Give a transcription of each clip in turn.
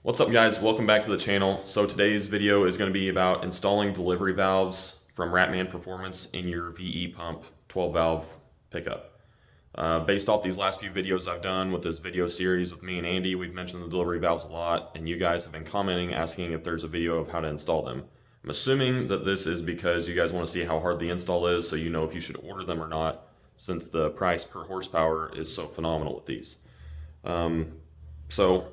What's up guys, welcome back to the channel. So today's video is going to be about installing delivery valves from Ratman Performance in your VE pump 12 valve pickup. Based off these last few videos I've done with this video series with me and Andy, we've mentioned the delivery valves a lot and you guys have been commenting asking if there's a video of how to install them. I'm assuming that this is because you guys want to see how hard the install is so you know if you should order them or not, since the price per horsepower is so phenomenal with these. So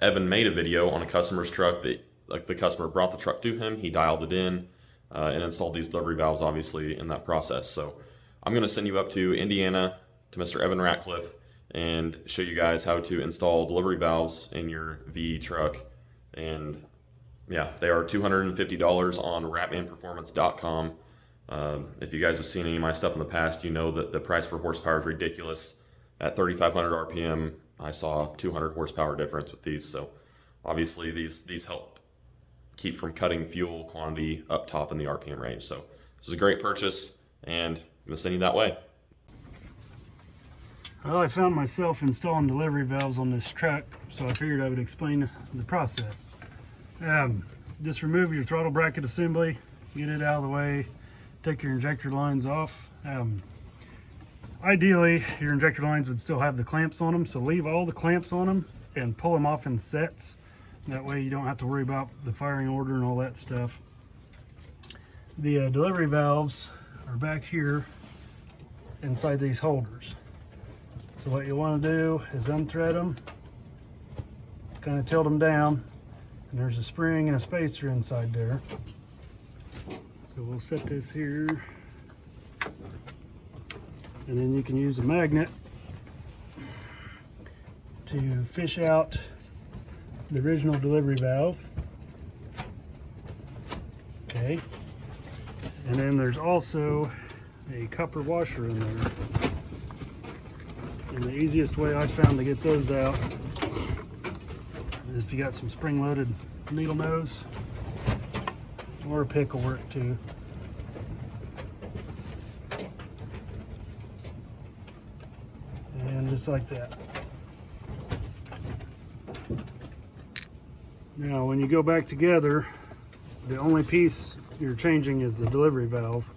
Evan made a video on a customer's truck that, like, the customer brought the truck to him, he dialed it in and installed these delivery valves obviously in that process. So I'm going to send you up to Indiana to Mr. Evan Ratcliff and show you guys how to install delivery valves in your VE truck. And yeah, they are $250 on ratmanperformance.com. If you guys have seen any of my stuff in the past, you know that the price per horsepower is ridiculous. At 3,500 RPM, I saw 200 horsepower difference with these. So obviously these help keep from cutting fuel quantity up top in the RPM range. So this is a great purchase and I'm going to send you that way. Well, I found myself installing delivery valves on this truck, so I figured I would explain the process. Just remove your throttle bracket assembly, get it out of the way, take your injector lines off. Ideally, your injector lines would still have the clamps on them, so leave all the clamps on them and pull them off in sets. That way you don't have to worry about the firing order and all that stuff. The delivery valves are back here inside these holders. So what you want to do is unthread them, kind of tilt them down, and there's a spring and a spacer inside there. So we'll set this here. And then you can use a magnet to fish out the original delivery valve. Okay. And then there's also a copper washer in there. And the easiest way I've found to get those out is if you got some spring-loaded needle nose, or a pick will work too. And just like that. Now when you go back together, the only piece you're changing is the delivery valve.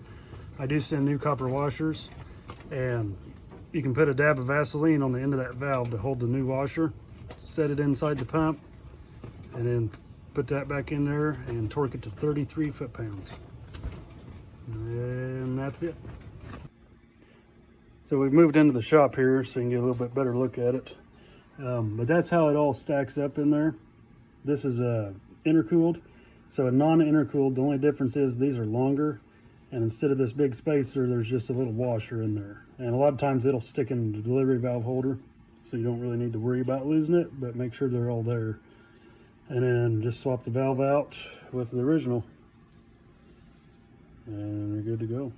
I do send new copper washers, and you can put a dab of Vaseline on the end of that valve to hold the new washer, set it inside the pump, and then put that back in there and torque it to 33 foot-pounds. And that's it. So we've moved into the shop here so you can get a little bit better look at it. But that's how it all stacks up in there. This is intercooled. So a non-intercooled, the only difference is these are longer, and instead of this big spacer, there's just a little washer in there. And a lot of times it'll stick in the delivery valve holder, so you don't really need to worry about losing it, but make sure they're all there. And then just swap the valve out with the original, and we're good to go.